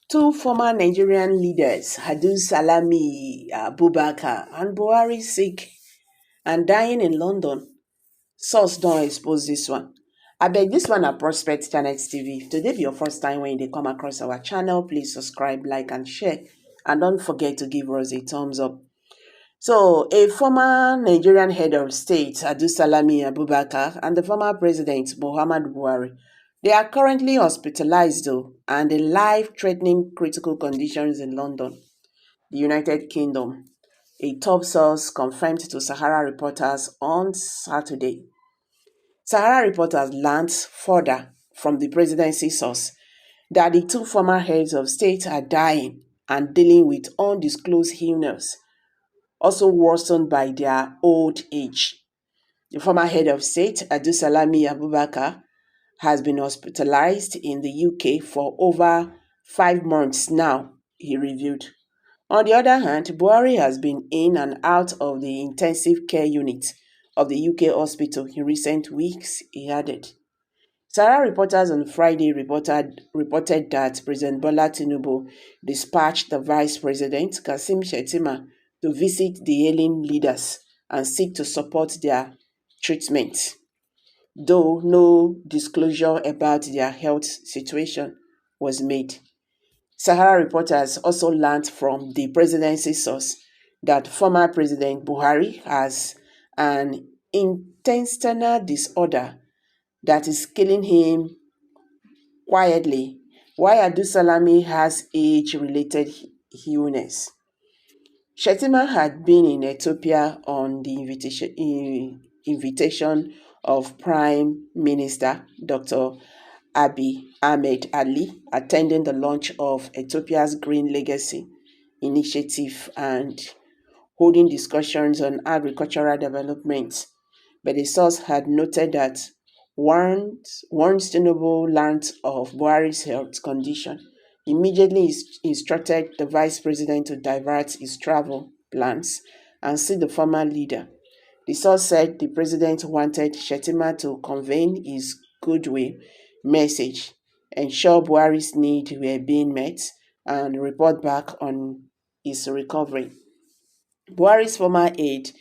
Two former Nigerian leaders, Abdulsalami Abubakar and Buhari, sick and dying in London. Source don't expose this one. I beg this one at Prospect Channel TV. If today be your first time when they come across our channel, please subscribe, like, and share. And don't forget to give us a thumbs up. So, a former Nigerian head of state, Abdulsalami Abubakar, and the former president, Muhammad Buhari, they are currently hospitalized though and in life-threatening critical conditions in London, the United Kingdom. A top source confirmed to Sahara reporters on Saturday. Sahara reporters learned further from the presidency source that the two former heads of state are dying and dealing with undisclosed illness, also worsened by their old age. The former head of state, Abdulsalami Abubakar, has been hospitalized in the UK for over 5 months now, he revealed. On the other hand, Buhari has been in and out of the intensive care unit of the UK hospital in recent weeks, he added. Sahara reporters on Friday reported that President Bola Tinubu dispatched the Vice President, Kassim Shettima, to visit the ailing leaders and seek to support their treatment, though no disclosure about their health situation was made. Sahara reporters also learned from the presidency source that former President Buhari has an intestinal disorder that is killing him quietly, while Abdulsalami has age-related illness. Shettima had been in Ethiopia on the invitation of Prime Minister Dr. Abiy Ahmed Ali, attending the launch of Ethiopia's Green Legacy initiative and holding discussions on agricultural development. But the source had noted that once Tinubu learned of Buhari's health condition, immediately instructed the vice president to divert his travel plans and see the former leader. The source said the president wanted Shettima to convey his goodwill message, ensure Buhari's needs were being met, and report back on his recovery. Buhari's former aide,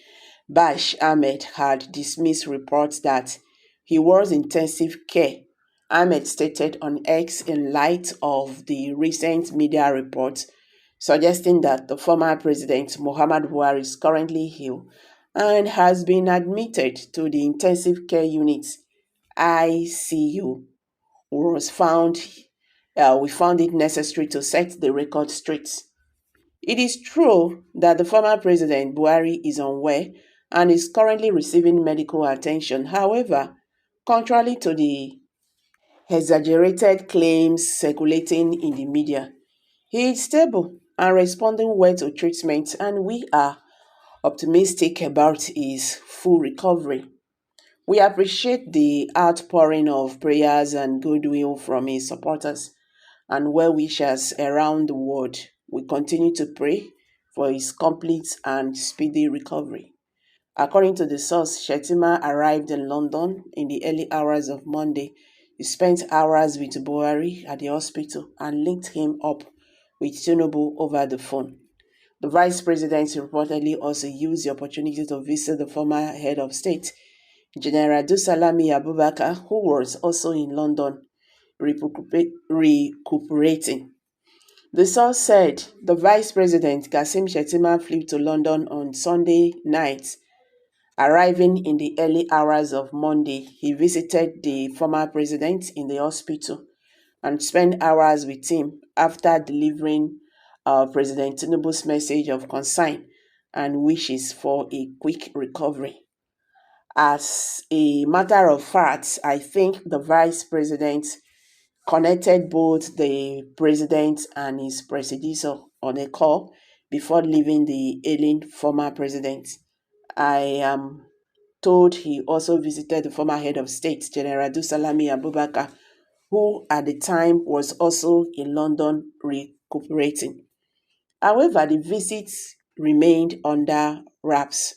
Bash Ahmed, had dismissed reports that he was in intensive care. Ahmed stated on X in light of the recent media reports suggesting that the former president, Muhammad Buhari, is currently ill and has been admitted to the intensive care unit ICU. We found it necessary to set the record straight. It is true that the former president Buhari is unwell and is currently receiving medical attention. However, contrary to the exaggerated claims circulating in the media, he is stable and responding well to treatment, and we are optimistic about his full recovery. We appreciate the outpouring of prayers and goodwill from his supporters and well-wishers around the world. We continue to pray for his complete and speedy recovery. According to the source, Shettima arrived in London in the early hours of Monday. He spent hours with Buhari at the hospital and linked him up with Tinubu over the phone. The vice president reportedly also used the opportunity to visit the former head of state, General Abdulsalami Abubakar, who was also in London recuperating. The source said the Vice President Kassim Shettima flew to London on Sunday night. Arriving in the early hours of Monday, he visited the former president in the hospital and spent hours with him after delivering President Tinubu's message of concern and wishes for a quick recovery. As a matter of fact, I think the Vice President connected both the president and his predecessor on a call before leaving the ailing former president. I am told he also visited the former head of state, General Abdulsalami Abubakar, who at the time was also in London recuperating. However, the visits remained under wraps.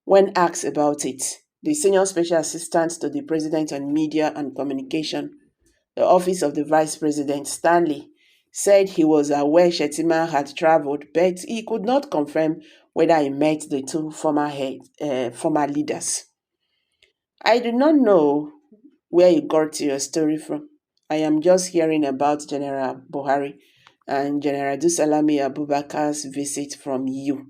When asked about it, the senior special assistant to the president on media and communication, the office of the vice president, Stanley, said he was aware Shettima had traveled, but he could not confirm whether he met the two former leaders. I do not know where you got your story from. I am just hearing about General Buhari and General Abdulsalami Abubakar's visit from you.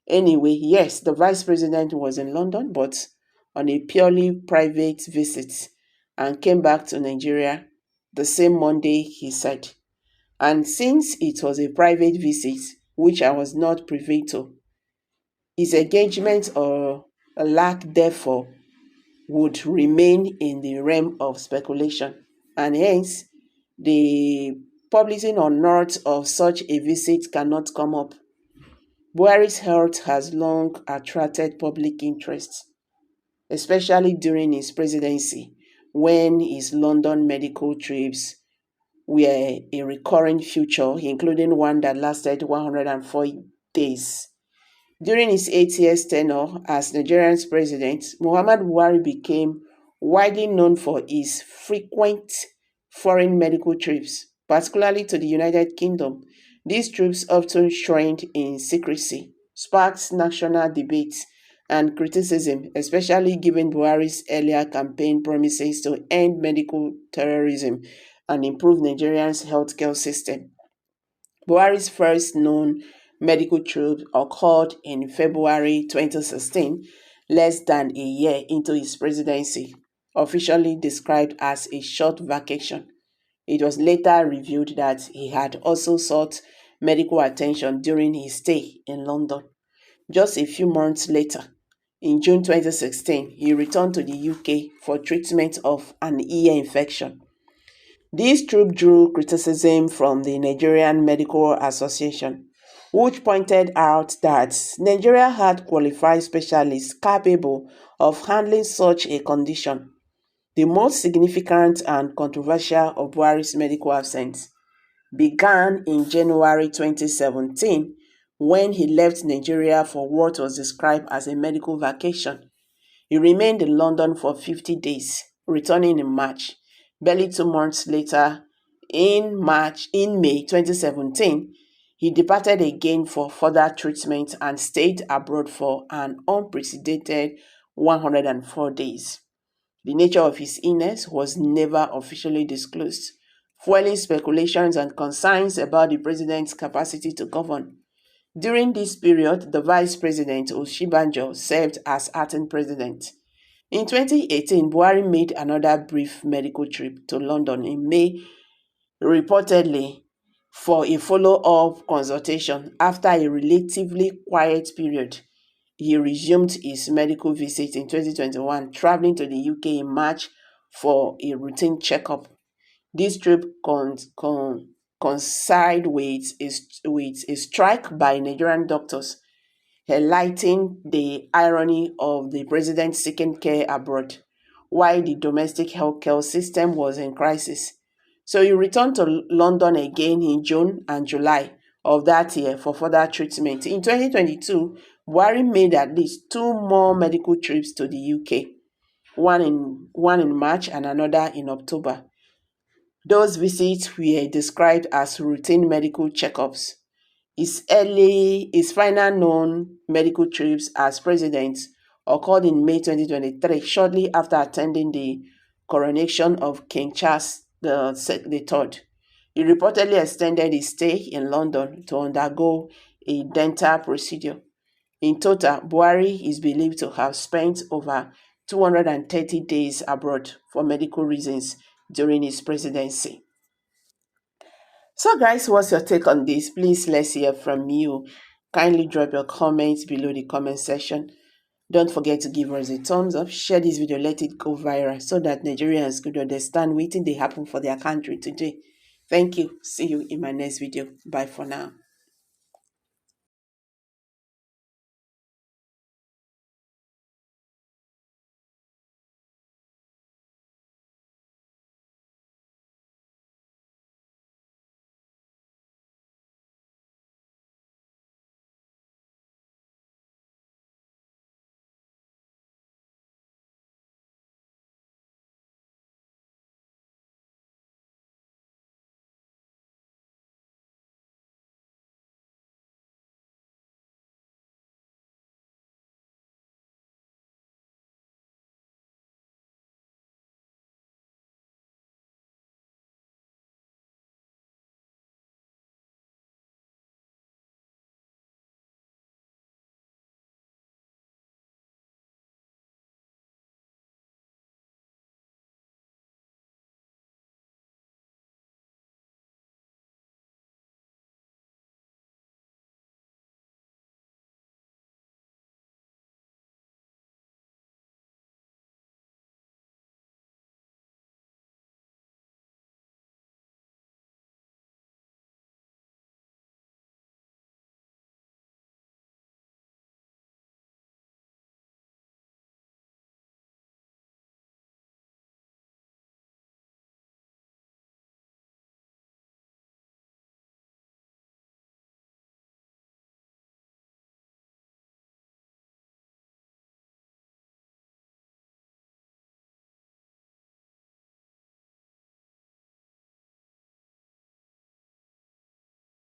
Anyway, yes, the vice president was in London, but on a purely private visit and came back to Nigeria the same Monday, he said. And since it was a private visit, which I was not privy to, his engagement or a lack therefore would remain in the realm of speculation, and hence the publishing or not of such a visit cannot come up. Buhari's health has long attracted public interest, especially during his presidency, when his London medical trips were a recurring feature, including one that lasted 104 days. During his 8 years tenure as Nigerian's president, Muhammad Buhari became widely known for his frequent foreign medical trips, particularly to the United Kingdom. These trips often shrouded in secrecy, sparked national debates and criticism, especially given Buhari's earlier campaign promises to end medical terrorism and improve Nigeria's healthcare system. Buhari's first known medical trip occurred in February 2016, less than a year into his presidency, officially described as a short vacation. It was later revealed that he had also sought medical attention during his stay in London. Just a few months later, in June 2016, he returned to the UK for treatment of an ear infection. This trip drew criticism from the Nigerian Medical Association, which pointed out that Nigeria had qualified specialists capable of handling such a condition. The most significant and controversial of Buhari's medical absence began in January 2017 when he left Nigeria for what was described as a medical vacation. He remained in London for 50 days, returning in March. Barely 2 months later, in May 2017, he departed again for further treatment and stayed abroad for an unprecedented 104 days. The nature of his illness was never officially disclosed, fueling speculations and concerns about the president's capacity to govern. During this period, the vice president, Osinbajo, served as acting president. In 2018, Buhari made another brief medical trip to London in May, reportedly for a follow-up consultation. After a relatively quiet period, he resumed his medical visit in 2021, traveling to the UK in March for a routine checkup. This trip coincided with a strike by Nigerian doctors, highlighting the irony of the president seeking care abroad while the domestic healthcare system was in crisis. So he returned to London again in June and July of that year for further treatment. In 2022, Buhari made at least 2 more medical trips to the UK, one in March and another in October. Those visits were described as routine medical checkups. His final known medical trips as president occurred in May 2023, shortly after attending the coronation of King Charles III. He reportedly extended his stay in London to undergo a dental procedure. In total, Buhari is believed to have spent over 230 days abroad for medical reasons during his presidency. So guys, what's your take on this? Please, let's hear from you. Kindly drop your comments below the comment section. Don't forget to give us a thumbs up, share this video, let it go viral so that Nigerians could understand what they happen for their country today. Thank you. See you in my next video. Bye for now.